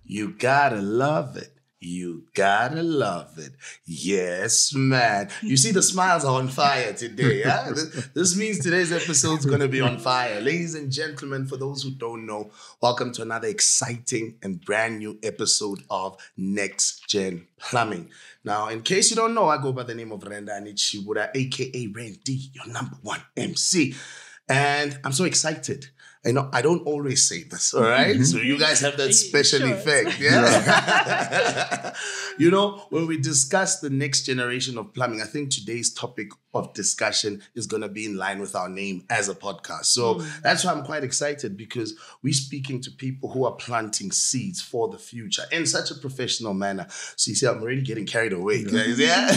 You gotta love it. You gotta love it. Yes, man. You see, the smiles are on fire today. Huh? This means today's episode's going to be on fire. Ladies and gentlemen, for those who don't know, welcome to another exciting and brand new episode of Next Gen Plumbing. Now, in case you don't know, I go by the name of Renda Anichibura, aka Randy, your number one MC. And I'm so excited. I know I don't always say this, all right? So you guys have that special effect, yeah? You know, when we discuss the next generation of plumbing, I think today's topic of discussion is going to be in line with our name as a podcast. So that's why I'm quite excited, because we're speaking to people who are planting seeds for the future in such a professional manner. So you see, I'm already getting carried away, guys, yeah?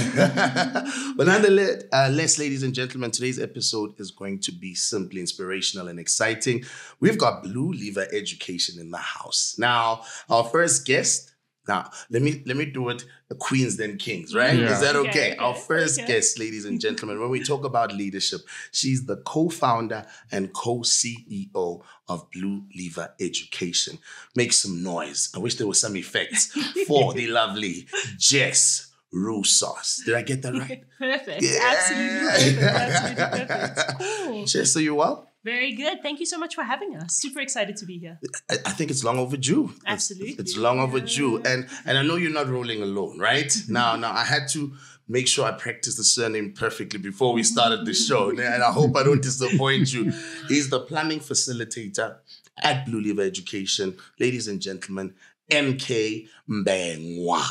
But nonetheless, ladies and gentlemen, today's episode is going to be simply inspirational and exciting. We've got BluLever Education in the house. Now, our first guest, let me do it Queens then Kings, right? Yeah. Is that okay? Our first guest, ladies and gentlemen, when we talk about leadership, she's the co-founder and co-CEO of BluLever Education. Make some noise. I wish there was some effects for the lovely Jess Roussos. Did I get that right? Perfect. Yeah. Absolutely perfect. Cool. Jess, are you well? Very good. Thank you so much for having us. Super excited to be here. I think it's long overdue. Absolutely. It's long overdue. And I know you're not rolling alone, right? Now I had to make sure I practiced the surname perfectly before we started the show. And I hope I don't disappoint you. He's the plumbing facilitator at BluLever Education. Ladies and gentlemen, Mbengwa.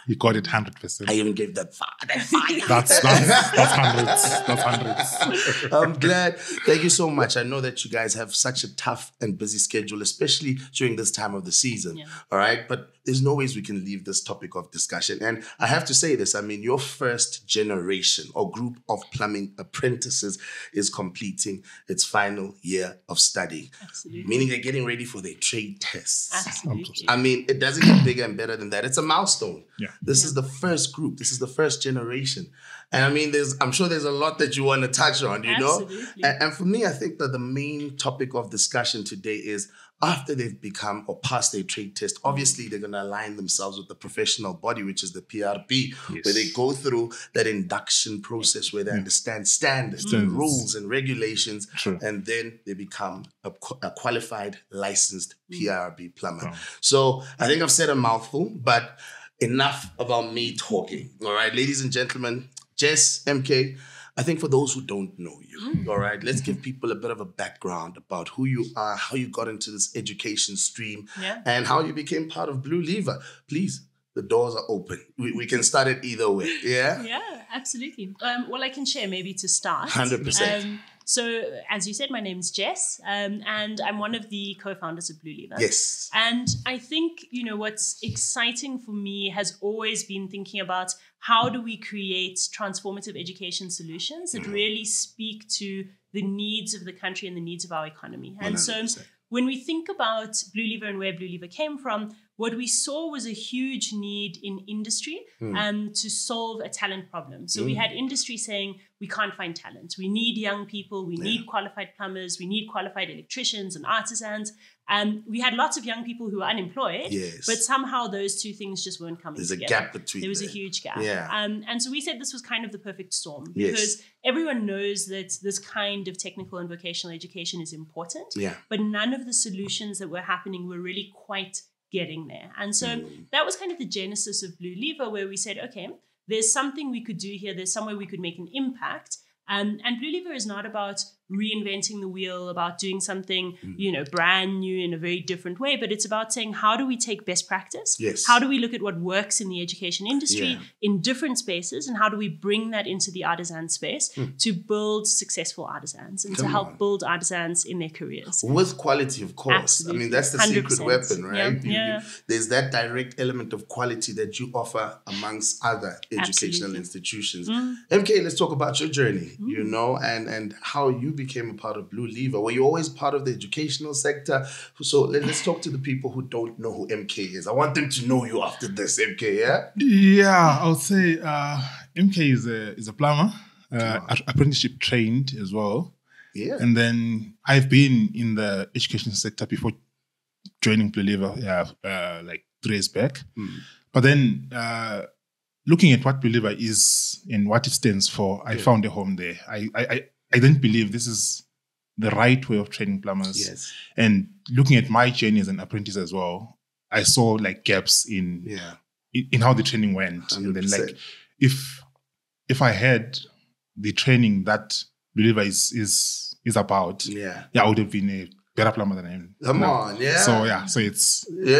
You got it 100%. I even gave that fire. That's hundreds. That's hundreds. I'm glad. Thank you so much. I know that you guys have such a tough and busy schedule, especially during this time of the season. Yeah. All right. But there's no ways we can leave this topic of discussion. And I have to say this. I mean, your first generation or group of plumbing apprentices is completing its final year of studying. Absolutely. Meaning they're getting ready for their trade tests. Absolutely. I mean, it doesn't get bigger and better than that. It's a milestone. Yeah. This is the first group. This is the first generation. And I mean, I'm sure there's a lot that you want to touch on, you know? And for me, I think that the main topic of discussion today is after they've become or passed their trade test, obviously they're going to align themselves with the professional body, which is the PRB, where they go through that induction process where they understand standards and rules and regulations, and then they become a qualified, licensed PRB plumber. So I think I've said a mouthful, but enough about me talking. All right, ladies and gentlemen, Jess, MK, I think for those who don't know you, all right, let's give people a bit of a background about who you are, how you got into this education stream, and how you became part of BluLever. Please, the doors are open. We can start it either way. Yeah? Yeah, absolutely. Well, I can share maybe to start. 100%. So, as you said, my name's Jess, and I'm one of the co-founders of BluLever. Yes. And I think, you know, what's exciting for me has always been thinking about how do we create transformative education solutions that really speak to the needs of the country and the needs of our economy. And 100%. So when we think about BluLever and where BluLever came from, what we saw was a huge need in industry to solve a talent problem. So we had industry saying, we can't find talent. We need young people. We need qualified plumbers. We need qualified electricians and artisans. We had lots of young people who were unemployed, but somehow those two things just weren't coming together. There's a gap between There was a huge gap. Yeah. And so we said this was kind of the perfect storm because everyone knows that this kind of technical and vocational education is important, but none of the solutions that were happening were really quite getting there. And so that was kind of the genesis of BluLever, where we said, okay, there's something we could do here. There's somewhere we could make an impact. And BluLever is not about reinventing the wheel, about doing something, you know, brand new in a very different way, but it's about saying, how do we take best practice? How do we look at what works in the education industry in different spaces, and how do we bring that into the artisan space to build successful artisans and to help build artisans in their careers? With quality, of course. Absolutely. I mean, that's the 100%. secret weapon, right? Yeah. There's that direct element of quality that you offer amongst other educational institutions. MK, let's talk about your journey, you know, and how you became a part of BluLever. Were you always part of the educational sector? So let's talk to the people who don't know who MK is. I want them to know you after this, MK, yeah? Yeah, I would say MK is a plumber, apprenticeship trained as well. Yeah. And then I've been in the education sector before joining BluLever, like 2 days back. But then looking at what BluLever is and what it stands for, I found a home there. I didn't believe this is the right way of training plumbers. Yes. And looking at my journey as an apprentice as well, I saw like gaps in how the training went. 100%. And then like if I had the training that BluLever is about, I would have been a better plumber than I am. Come on, So it's so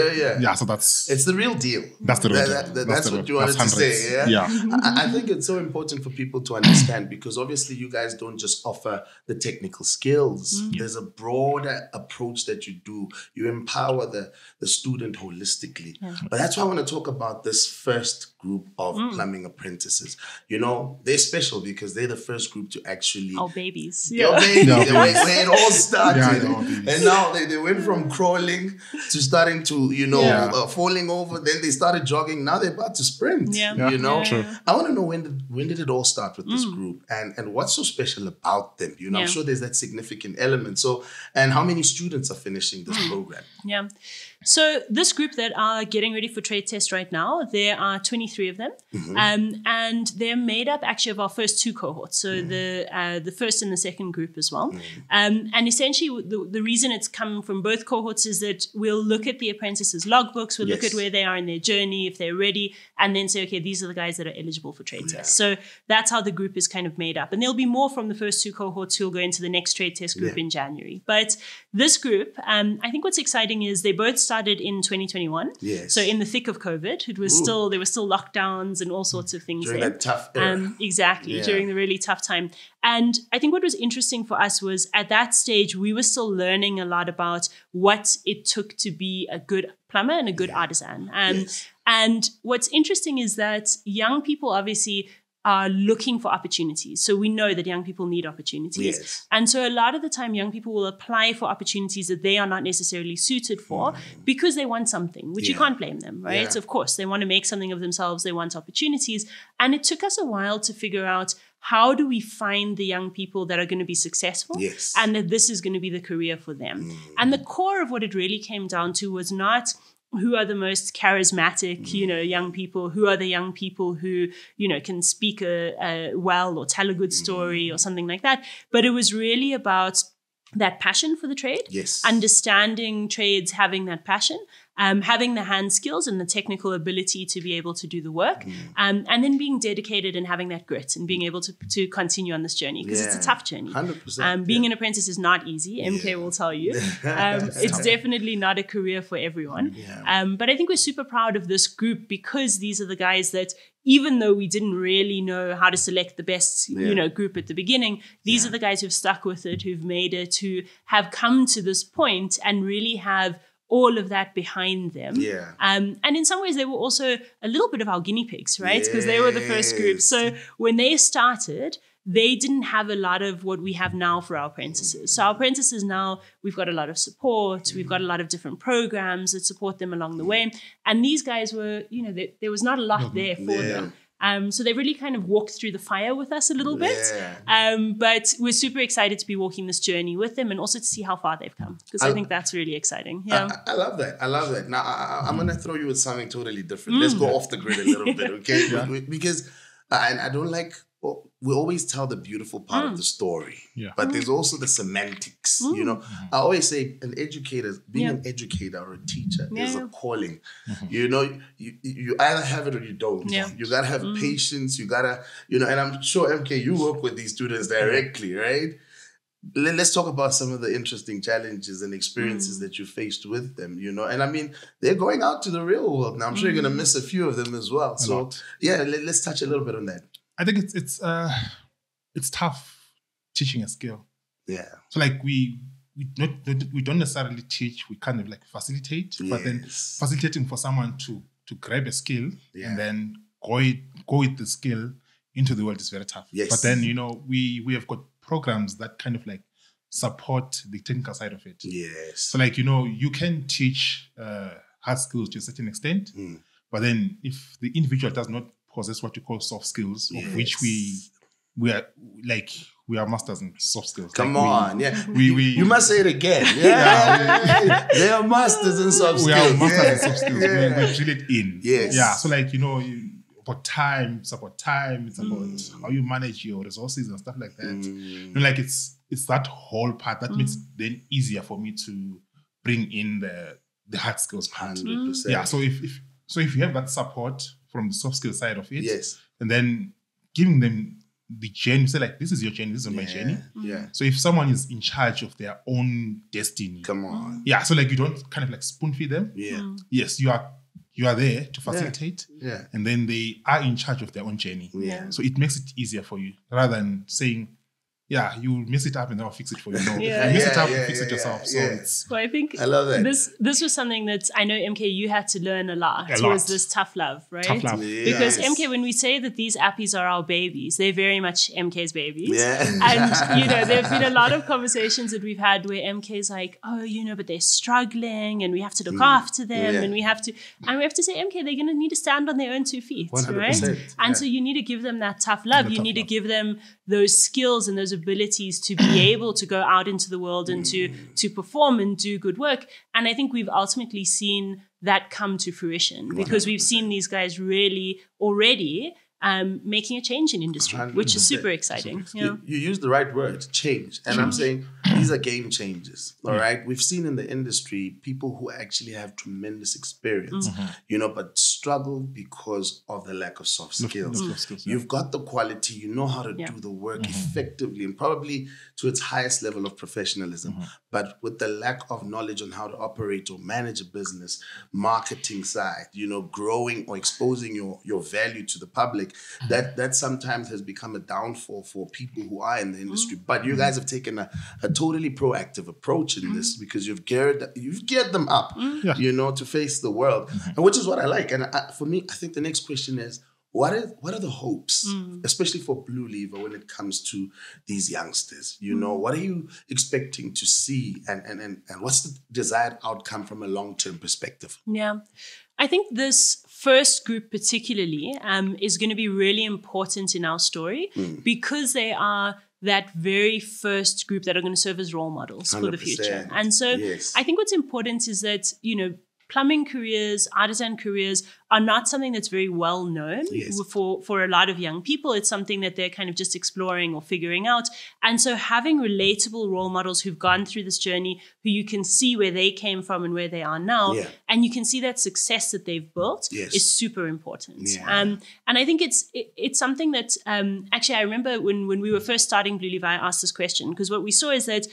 it's the real deal. That's the real deal. That's what you wanted to say. I think it's so important for people to understand, because obviously you guys don't just offer the technical skills. There's a broader approach that you do. You empower the student holistically. But that's why I want to talk about this first group of plumbing apprentices. You know, they're special because they're the first group to actually our babies. Where it all started. And now they went from crawling to starting to, falling over. Then they started jogging. Now they're about to sprint. You know, I want to know when did it all start with this group, and what's so special about them? You know, I'm sure there's that significant element. So, and how many students are finishing this program? So this group that are getting ready for trade test right now, there are 23 of them, and they're made up actually of our first 2 cohorts. So the first and the second group as well. And essentially the reason it's coming from both cohorts is that we'll look at the apprentices' logbooks, we'll look at where they are in their journey, if they're ready, and then say, okay, these are the guys that are eligible for trade test. So that's how the group is kind of made up. And there'll be more from the first 2 cohorts who'll go into the next trade test group in January. But this group, I think what's exciting is they both started in 2021. So in the thick of COVID, it was there were still lockdowns and all sorts of things during that tough era. During the really tough time. And I think what was interesting for us was at that stage, we were still learning a lot about what it took to be a good plumber and a good artisan. And what's interesting is that young people obviously are looking for opportunities. So we know that young people need opportunities. And so a lot of the time, young people will apply for opportunities that they are not necessarily suited for because they want something, which you can't blame them, right? So of course, they want to make something of themselves. They want opportunities. And it took us a while to figure out, how do we find the young people that are going to be successful and that this is going to be the career for them? And the core of what it really came down to was not who are the most charismatic, young people, who are the young people who, can speak well or tell a good story or something like that. But it was really about that passion for the trade, understanding trades, having that passion, having the hand skills and the technical ability to be able to do the work, and then being dedicated and having that grit and being able to continue on this journey, because it's a tough journey. 100%. Being an apprentice is not easy. MK will tell you. It's definitely not a career for everyone. But I think we're super proud of this group because these are the guys that, even though we didn't really know how to select the best, group at the beginning, these are the guys who've stuck with it, who've made it, who have come to this point and really have all of that behind them. And in some ways, they were also a little bit of our guinea pigs, right? Because they were the first group. So when they started, they didn't have a lot of what we have now for our apprentices. So our apprentices now, we've got a lot of support. We've got a lot of different programs that support them along the way. And these guys were, there was not a lot there for them. So they really kind of walked through the fire with us a little bit. But we're super excited to be walking this journey with them and also to see how far they've come, because I think that's really exciting. I love that. Now, I'm going to throw you with something totally different. Let's go off the grid a little bit, okay? Because I don't like... we always tell the beautiful part of the story, but there's also the semantics. I always say being an educator or a teacher is a calling. You either have it or you don't. You gotta have patience. You gotta, and I'm sure, MK, you work with these students directly, right? Let's talk about some of the interesting challenges and experiences that you faced with them, and I mean, they're going out to the real world now. I'm sure you're gonna miss a few of them as well. So let's touch a little bit on that. I think it's tough teaching a skill. So like we don't necessarily teach. We kind of like facilitate, but then facilitating for someone to grab a skill and then go with the skill into the world is very tough. But then we have got programs that kind of like support the technical side of it. So like you can teach hard skills to a certain extent, but then if the individual does not possess what you call soft skills, of which we are like we are masters in soft skills. Come on, you must say it again. They are masters in soft skills. We are masters in soft skills. We drill it in. Yes. Yeah. So like, about time, it's about how you manage your resources and stuff like that. Like it's that whole part that makes it then easier for me to bring in the hard skills part. 100%. Yeah. So if you have that support from the soft skill side of it, yes, and then giving them the journey, say like, this is your journey, this is my journey. Yeah. So if someone is in charge of their own destiny, come on. Yeah. So like you don't kind of like spoon feed them. Yeah. Yes, you are there to facilitate. Yeah. And then they are in charge of their own journey. Yeah. So it makes it easier for you rather than saying, you mess it up and then I'll fix it for you. No, you mess it up and fix it yourself. So I think I love that. This was something that I know, MK, you had to learn a lot. Was this tough love, right? Tough love. Because MK, when we say that these appies are our babies, they're very much MK's babies. Yeah. And there have been a lot of conversations that we've had where MK's like, but they're struggling and we have to look after them and we have to say, MK, they're going to need to stand on their own 2 feet, 100%. right? And so you need to give them that tough love. You need to give them those skills and those abilities to be able to go out into the world and to perform and do good work. And I think we've ultimately seen that come to fruition because 100%. We've seen these guys really already making a change in industry, 100%. Which is super exciting. You use the right word, change. And I'm saying these are game changers, all right? We've seen in the industry people who actually have tremendous experience, but struggle because of the lack of soft skills. You've got the quality, you know how to do the work effectively and probably to its highest level of professionalism. But with the lack of knowledge on how to operate or manage a business, marketing side, growing or exposing your value to the public, that sometimes has become a downfall for people who are in the industry. But you guys have taken a totally proactive approach in this because you've geared them up, to face the world, and which is what I like. And for me, I think the next question is, what are the hopes, especially for BluLever, when it comes to these youngsters? What are you expecting to see, and what's the desired outcome from a long-term perspective? Yeah, I think this first group particularly is going to be really important in our story because they are that very first group that are going to serve as role models for the future. And so I think what's important is that, plumbing careers, artisan careers are not something that's very well known for a lot of young people. It's something that they're kind of just exploring or figuring out. And so having relatable role models who've gone through this journey, who you can see where they came from and where they are now, and you can see that success that they've built is super important. And I think it's something that actually I remember when we were first starting BluLever, I asked this question because what we saw is that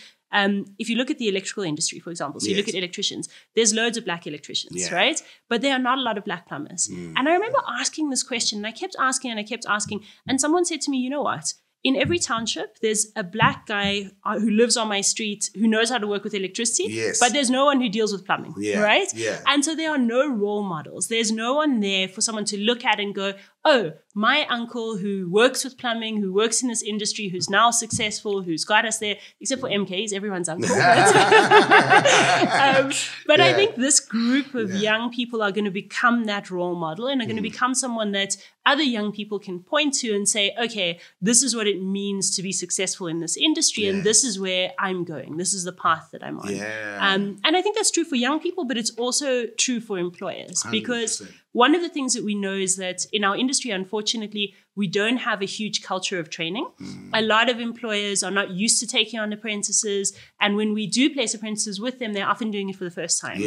if you look at the electrical industry, for example, so you look at electricians, there's loads of black electricians, right? But there are not a lot of black plumbers. And I remember asking this question, and I kept asking, and someone said to me, you know what? In every township, there's a black guy who lives on my street who knows how to work with electricity, but there's no one who deals with plumbing, right? And so there are no role models. There's no one there for someone to look at and go, oh, my uncle who works with plumbing, who works in this industry, who's now successful, who's got us there, except for MK, he's everyone's uncle. But I think this group of young people are going to become that role model and are going to become someone that other young people can point to and say, okay, this is what it means to be successful in this industry, and this is where I'm going. This is the path that I'm on. And I think that's true for young people, but it's also true for employers 100%. Because one of the things that we know is that in our industry, unfortunately, we don't have a huge culture of training. A lot of employers are not used to taking on apprentices. And when we do place apprentices with them, they're often doing it for the first time.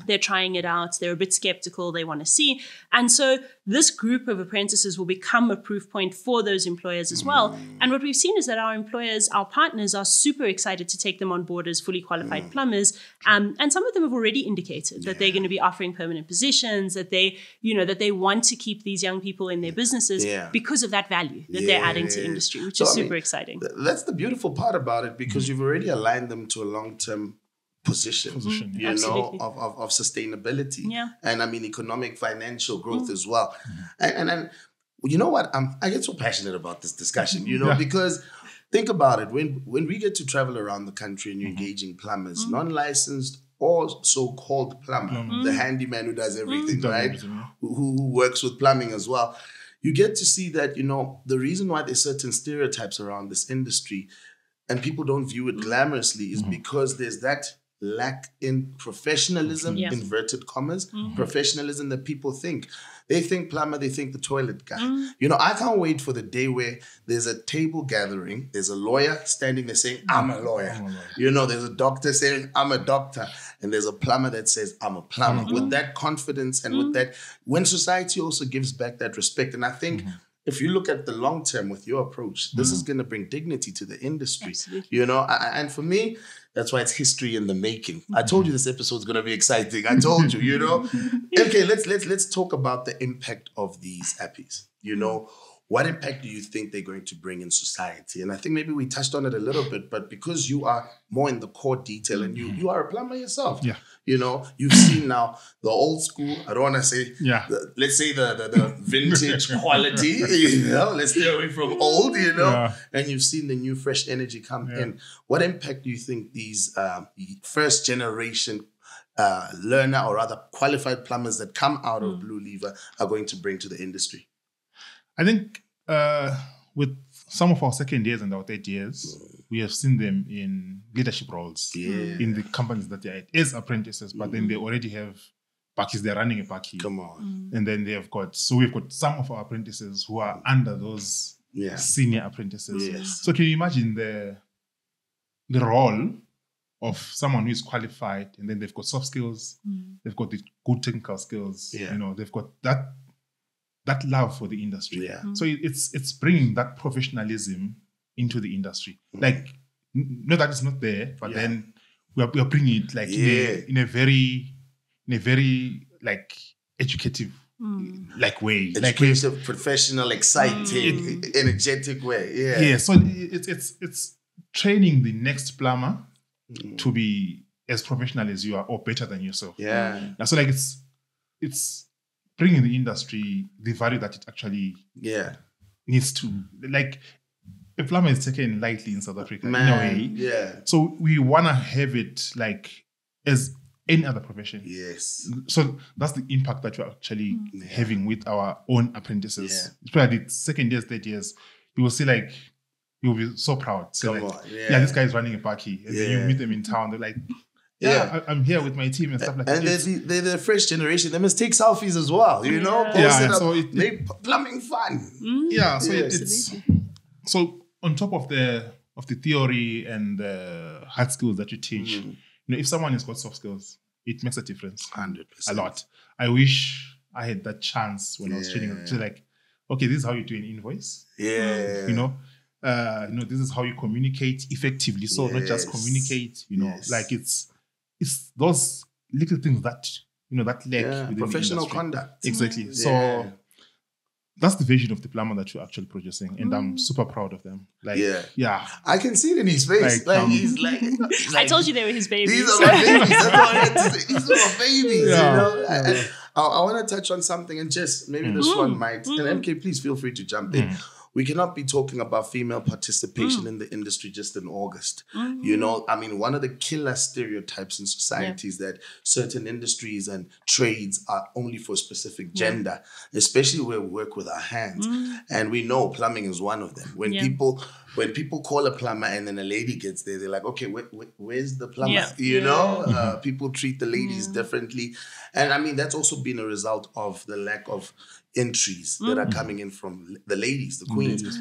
They're trying it out. They're a bit skeptical. They want to see. And so this group of apprentices will become a proof point for those employers as well. And what we've seen is that our employers, our partners, are super excited to take them on board as fully qualified plumbers. And some of them have already indicated that they're going to be offering permanent positions, that they want to keep these young people in their businesses because of that value that they're adding to industry, which is super exciting. That's the beautiful part about it, because you've already aligned them to a long-term position you know, of sustainability. And I mean, economic, financial growth as well. And then, you know what? I get so passionate about this discussion, you know, because think about it. When we get to travel around the country and you're engaging plumbers, non-licensed or so-called plumber, the handyman who does everything, right? Who works with plumbing as well. you get to see that, the reason why there's certain stereotypes around this industry and people don't view it glamorously is because there's that lack in professionalism, inverted commas, professionalism that people think. They think plumber, they think the toilet guy. I can't wait for the day where there's a table gathering, there's a lawyer standing there saying, I'm a lawyer. There's a doctor saying, I'm a doctor. And there's a plumber that says, I'm a plumber. With that confidence and with that, when society also gives back that respect. And I think if you look at the long term with your approach, this is going to bring dignity to the industry. Absolutely. And for me, that's why it's history in the making. I told you this episode is going to be exciting. I told you, Okay, let's talk about the impact of these appies. What impact do you think they're going to bring in society? And I think maybe we touched on it a little bit, but because you are more in the core detail and you are a plumber yourself, you've seen now the old school, I don't want to say, let's say the vintage quality, let's stay away from old, and you've seen the new fresh energy come in. What impact do you think these first generation learner or other qualified plumbers that come out of BluLever are going to bring to the industry? I think with some of our second years and our third years, we have seen them in leadership roles in the companies that they are at as apprentices, but then they already have bakkies, they're running a bakkie. Come on. And then we've got some of our apprentices who are under those senior apprentices. Yes. So can you imagine the role of someone who is qualified and then they've got soft skills, they've got the good technical skills, they've got that love for the industry. So it's bringing that professionalism into the industry. Like, not that it's not there, but then we are bringing it like in a very like educative like way, educative, like professional, exciting, energetic way. Yeah. So it's training the next plumber to be as professional as you are or better than yourself. So like it's bringing the industry the value that it actually needs to. Like, a plumber is taken lightly in South Africa in a way. So we want to have it like as any other profession. Yes. So that's the impact that we're actually having with our own apprentices. It's probably the second years, third years, you will see like, you'll be so proud. So this guy is running a bakkie. And then you meet them in town, they're like, I'm here with my team and stuff like that. And they're the fresh generation. They must take selfies as well, So it make plumbing fun. So on top of the theory and the hard skills that you teach, if someone has got soft skills, it makes a difference. 100%. A lot. I wish I had that chance when I was training. To like, okay, this is how you do an invoice. This is how you communicate effectively. So not just communicate, like it's those little things that, that lack within professional the conduct. Exactly. So that's the vision of the plumber that you're actually producing. And I'm super proud of them. Like, I can see it in his face. He's like, I told you they were his babies. These are my babies. That's all I had to say. These are my babies, And I want to touch on something, and Jess, maybe this one might, and MK, please feel free to jump in. We cannot be talking about female participation in the industry just in August. One of the killer stereotypes in society is that certain industries and trades are only for a specific gender, especially where we work with our hands. And we know plumbing is one of them. When people call a plumber and then a lady gets there, they're like, okay, where's the plumber? People treat the ladies differently. And that's also been a result of the lack of entries that are coming in from the ladies, the queens.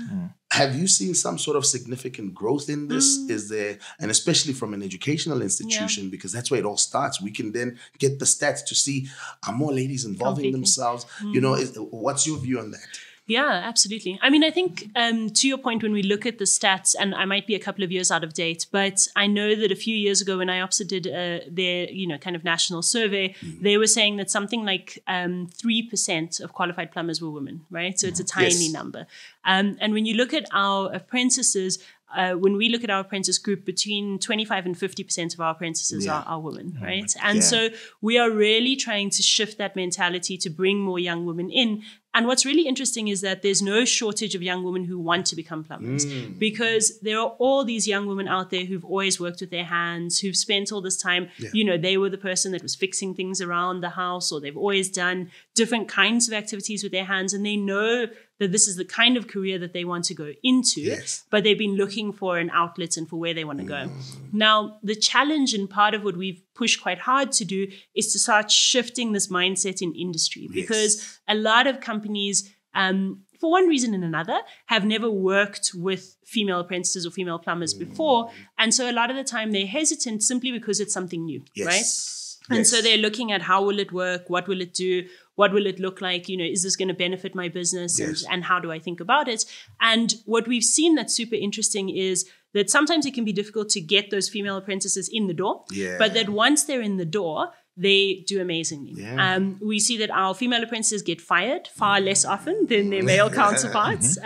Have you seen some sort of significant growth in this? Is there, and especially from an educational institution, because that's where it all starts. We can then get the stats to see, are more ladies involving themselves? What's your view on that? Yeah, absolutely. I think to your point, when we look at the stats, and I might be a couple of years out of date, but I know that a few years ago when IOPSA did their, kind of national survey, they were saying that something like 3% of qualified plumbers were women, right? So it's a tiny number. And when you look at our apprentices, when we look at our apprentice group, between 25 and 50% of our apprentices are women, right? And so we are really trying to shift that mentality to bring more young women in. And what's really interesting is that there's no shortage of young women who want to become plumbers because there are all these young women out there who've always worked with their hands, who've spent all this time, they were the person that was fixing things around the house, or they've always done different kinds of activities with their hands, and they know that this is the kind of career that they want to go into, but they've been looking for an outlet and for where they want to go. Now, the challenge and part of what we've pushed quite hard to do is to start shifting this mindset in industry, because a lot of companies, for one reason and another, have never worked with female apprentices or female plumbers before. And so a lot of the time they're hesitant simply because it's something new, right? And so they're looking at how will it work? What will it do? What will it look like? Is this going to benefit my business? And how do I think about it? And what we've seen that's super interesting is that sometimes it can be difficult to get those female apprentices in the door. But that once they're in the door, they do amazingly. We see that our female apprentices get fired far less often than their male counterparts.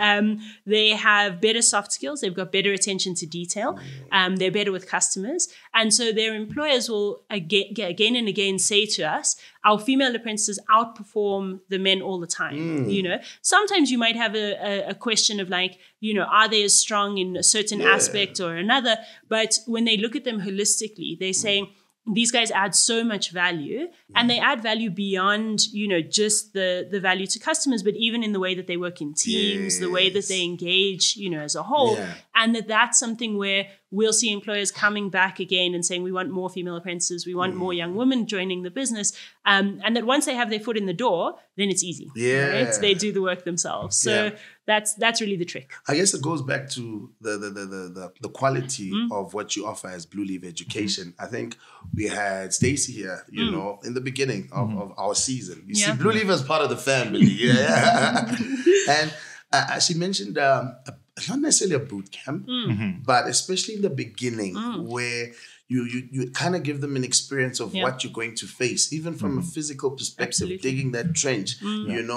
They have better soft skills. They've got better attention to detail. They're better with customers. And so their employers will again and again say to us, our female apprentices outperform the men all the time. Sometimes you might have a question of like, are they as strong in a certain aspect or another? But when they look at them holistically, they're saying, these guys add so much value, and they add value beyond, just the value to customers, but even in the way that they work in teams, the way that they engage, as a whole. And that's something where we'll see employers coming back again and saying, we want more female apprentices, we want more young women joining the business. And that once they have their foot in the door, then it's easy. Right? They do the work themselves. So that's really the trick. I guess it goes back to the quality of what you offer as BluLever Education. I think we had Stacey here, in the beginning of our season. You see, BluLever is part of the family. And she mentioned not necessarily a boot camp, but especially in the beginning where you kind of give them an experience of what you're going to face, even from a physical perspective, digging that trench,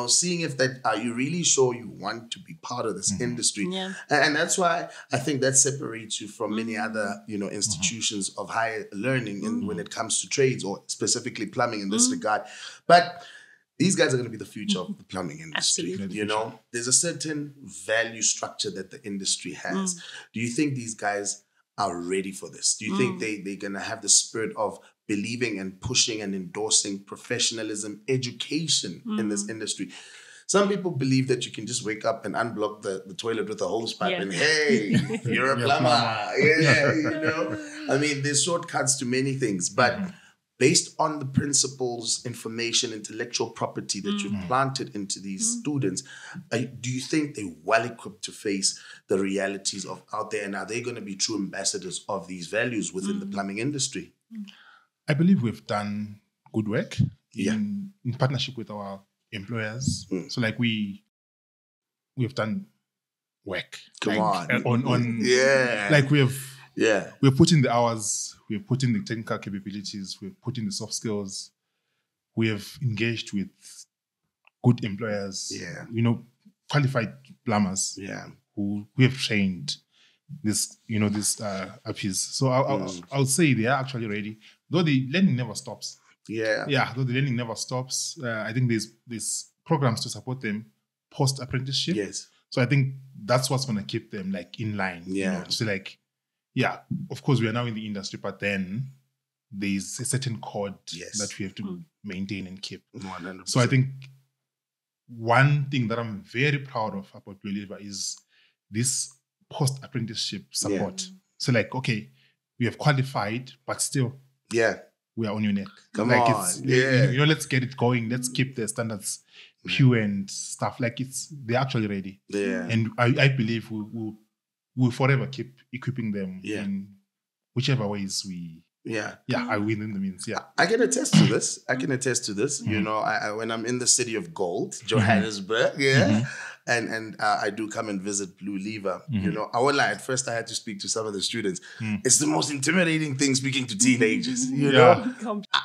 seeing if are you really sure you want to be part of this industry? And that's why I think that separates you from many other, institutions of higher learning when it comes to trades, or specifically plumbing in this regard. But these guys are going to be the future of the plumbing industry. There's a certain value structure that the industry has. Do you think these guys are ready for this? Do you think they're going to have the spirit of believing and pushing and endorsing professionalism, education in this industry? Some people believe that you can just wake up and unblock the toilet with a hose pipe and, hey, you're a plumber. I mean, there's shortcuts to many things, but based on the principles, information, intellectual property that you've planted into these students, do you think they're well equipped to face the realities of out there? And are they going to be true ambassadors of these values within the plumbing industry? I believe we've done good work in partnership with our employers. So like we've done work. Come on. Like we've put in the hours, we've put in the technical capabilities, we've put in the soft skills, we have engaged with good employers, qualified plumbers who we have trained this apps. So I'll say they are actually ready, though the learning never stops. Though the learning never stops. I think there's programs to support them post apprenticeship. So I think that's what's going to keep them like in line. So like, of course we are now in the industry, but then there's a certain code that we have to maintain and keep. 100%. So I think one thing that I'm very proud of about BluLever is this post apprenticeship support. So like, okay, we have qualified, but still, we are on your neck. Come on. Let's get it going. Let's keep the standards pure and stuff. Like they're actually ready. And I believe we'll forever keep equipping them in whichever ways we are within the means. I can attest to this. When I'm in the city of gold, Johannesburg, and I do come and visit BluLever. I won't lie, at first I had to speak to some of the students. It's the most intimidating thing speaking to teenagers,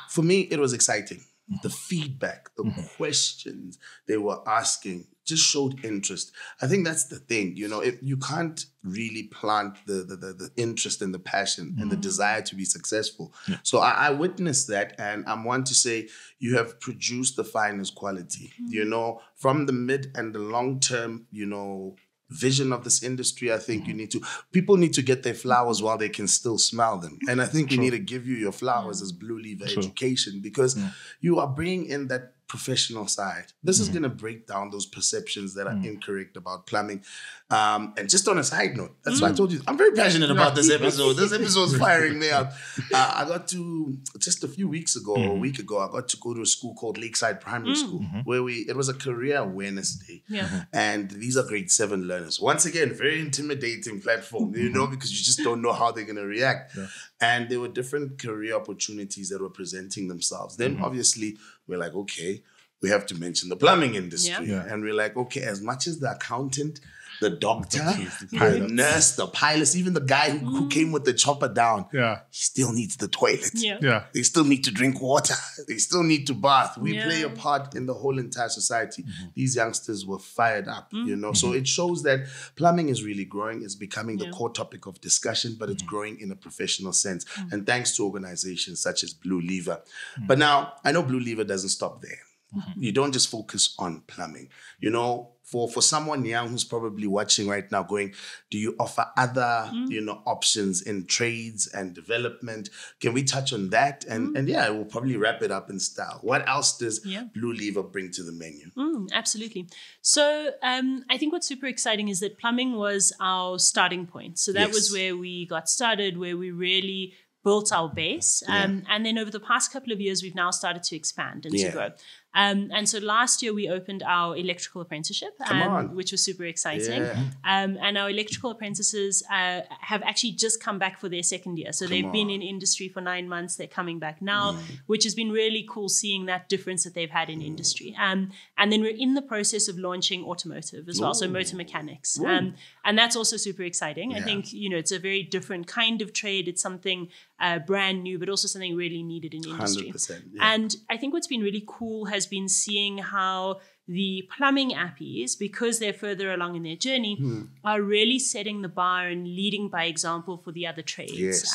For me, it was exciting. the feedback, the questions they were asking just showed interest. I think that's the thing, you know, if you can't really plant the interest and the passion and the desire to be successful. Yeah. So I witnessed that, and I'm one to say you have produced the finest quality, you know, from the mid and the long term, you know, vision of this industry. I think people need to get their flowers while they can still smell them. And I think we need to give you your flowers as BluLever Education, because you are bringing in that professional side. This is going to break down those perceptions that are incorrect about plumbing. And just on a side note, that's why I told you, I'm very passionate about this episode. This episode is firing me up. I got to, just a few weeks ago, or a week ago, I got to go to a school called Lakeside Primary School, where it was a career awareness day. Yeah. And these are grade 7 learners. Once again, very intimidating platform, you know, because you just don't know how they're going to react. Yeah. And there were different career opportunities that were presenting themselves. Then obviously, we're like, okay, we have to mention the plumbing industry. Yeah. And we're like, okay, as much as the accountant, the doctor, the nurse, the pilots, even the guy who came with the chopper down, he still needs the toilet. Yeah. They still need to drink water. They still need to bath. We play a part in the whole entire society. These youngsters were fired up, you know. So it shows that plumbing is really growing. It's becoming the core topic of discussion, but it's growing in a professional sense. And thanks to organizations such as BluLever. But now, I know BluLever doesn't stop there. You don't just focus on plumbing. You know, for someone young who's probably watching right now going, do you offer other, you know, options in trades and development? Can we touch on that? And yeah, we'll probably wrap it up in style. What else does BluLever bring to the menu? Absolutely. So I think what's super exciting is that plumbing was our starting point. So that was where we got started, where we really built our base. And then over the past couple of years, we've now started to expand and to grow. And so last year we opened our electrical apprenticeship, which was super exciting. And our electrical apprentices have actually just come back for their second year. So they've been in industry for 9 months. They're coming back now, which has been really cool seeing that difference that they've had in industry. And then we're in the process of launching automotive as well, so motor mechanics. And that's also super exciting. I think, you know, it's a very different kind of trade. It's something brand new, but also something really needed in industry. 100%, And I think what's been really cool has been seeing how the plumbing appies, because they're further along in their journey, are really setting the bar and leading by example for the other trades.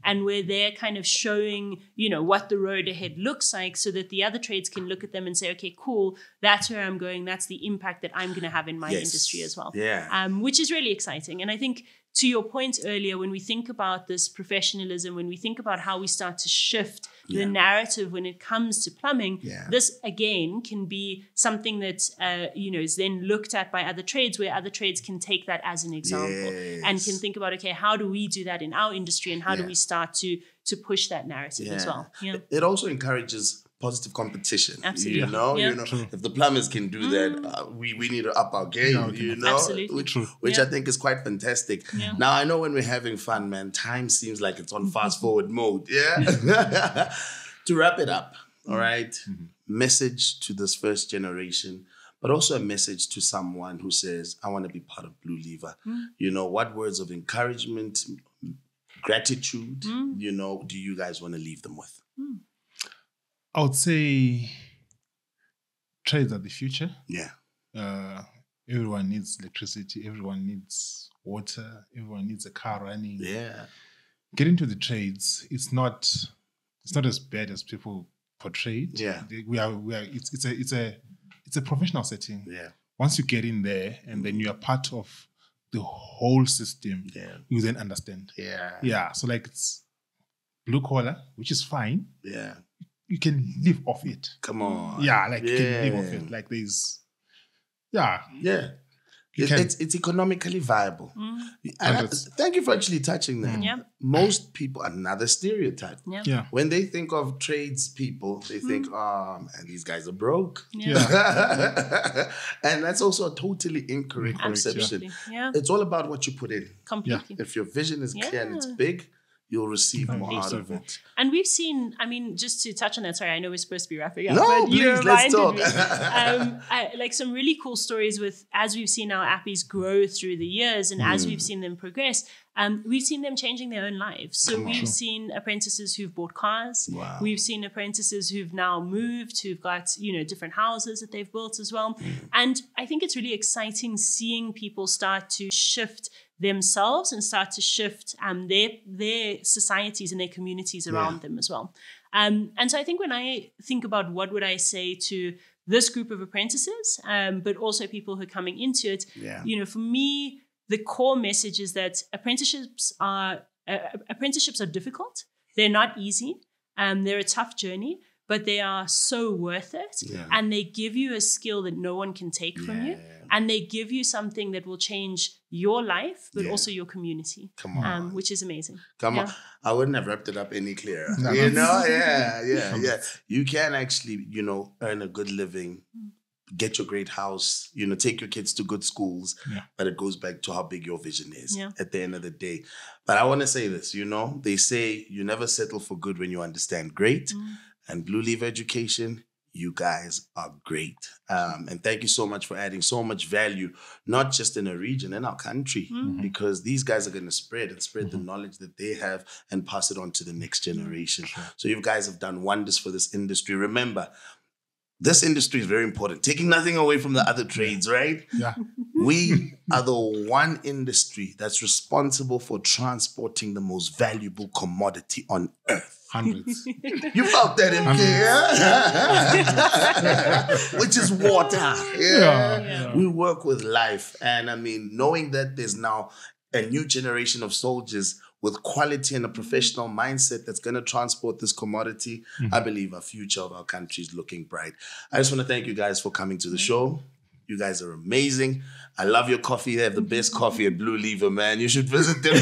And where they're kind of showing, you know, what the road ahead looks like so that the other trades can look at them and say, okay, cool, that's where I'm going. That's the impact that I'm going to have in my industry as well. Which is really exciting. And I think to your point earlier, when we think about this professionalism, when we think about how we start to shift the narrative when it comes to plumbing, this again can be something that you know, is then looked at by other trades, where other trades can take that as an example and can think about, okay, how do we do that in our industry, and how do we start to push that narrative as well? It also encourages positive competition. Absolutely. You know, if the plumbers can do that, we need to up our game, you know, which I think is quite fantastic. Now, I know when we're having fun, man, time seems like it's on fast forward mode. To wrap it up, all right, message to this first generation, but also a message to someone who says, I want to be part of BluLever. You know, what words of encouragement, gratitude, you know, do you guys want to leave them with? I would say trades are the future. Everyone needs electricity. Everyone needs water. Everyone needs a car running. Get into the trades. It's not as bad as people portray it. It's a professional setting. Once you get in there and then you are part of the whole system, you then understand. So like it's blue collar, which is fine. You can live off it. Come on. You can live off it. Like there's, It's economically viable. And thank you for actually touching that. Most people, another stereotype. When they think of tradespeople, they think, oh, man, these guys are broke. And that's also a totally incorrect perception. It's all about what you put in. Completely. If your vision is clear and it's big, you'll receive more out of it. And we've seen, I mean, just to touch on that, sorry, I know we're supposed to be wrapping up. No, but please, let's talk. Like some really cool stories with, as we've seen our appies grow through the years and as we've seen them progress, we've seen them changing their own lives. So we've seen apprentices who've bought cars. Wow. We've seen apprentices who've now moved, who've got, different houses that they've built as well. And I think it's really exciting seeing people start to shift themselves and start to shift their societies and their communities around them as well. And so I think when I think about what would I say to this group of apprentices, but also people who are coming into it, for me, the core message is that apprenticeships are difficult. They're not easy. They're a tough journey, but they are so worth it. Yeah. And they give you a skill that no one can take from you. And they give you something that will change your life, but also your community. Come on. Which is amazing. Come on. I wouldn't have wrapped it up any clearer. No. Yeah. You can actually, earn a good living, get your great house, take your kids to good schools, but it goes back to how big your vision is at the end of the day. But I want to say this, they say you never settle for good when you understand great. And BluLever Education, you guys are great. And thank you so much for adding so much value, not just in a region, in our country, because these guys are going to spread the knowledge that they have and pass it on to the next generation. So you guys have done wonders for this industry. Remember, this industry is very important. Taking nothing away from the other trades, right? Yeah. We are the one industry that's responsible for transporting the most valuable commodity on earth. Hundreds. You felt that, MK, which is water. Yeah. We work with life. And I mean, knowing that there's now a new generation of soldiers with quality and a professional mindset that's going to transport this commodity, I believe our future of our country is looking bright. I just want to thank you guys for coming to the show. You guys are amazing. I love your coffee. They have the best coffee at BluLever, man. You should visit them.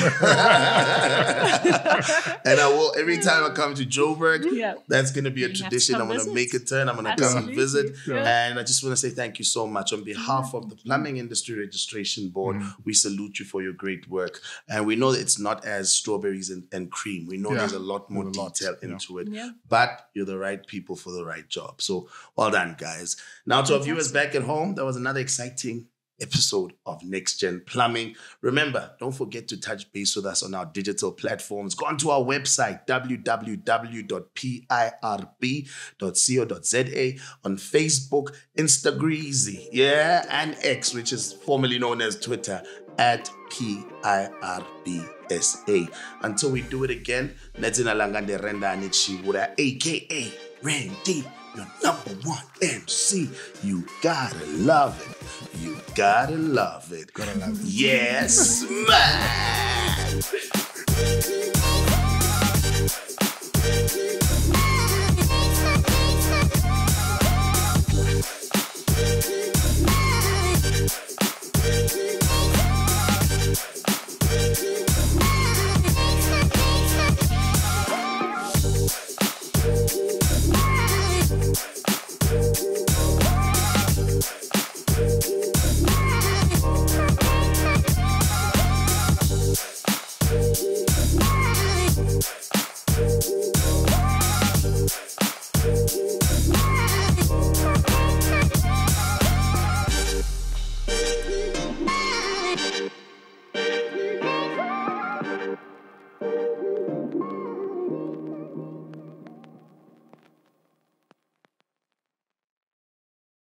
And I will, every time I come to Joburg, that's going to be a tradition. I'm going to make a turn. I'm going to come and visit. And I just want to say thank you so much. On behalf of the Plumbing Industry Registration Board, we salute you for your great work. And we know that it's not as strawberries and cream. We know there's a lot more detail into it. But you're the right people for the right job. So well done, guys. Now to our viewers back at home, that was another exciting episode of Next Gen Plumbing. Remember, don't forget to touch base with us on our digital platforms. Go onto our website, www.pirb.co.za, on Facebook, Instagram, and X, which is formerly known as Twitter, at PIRBSA. Until we do it again, Nedzina Langande Renda Anichibura, aka Randy, your number one MC. You gotta love it. You gotta love it. Yes, man.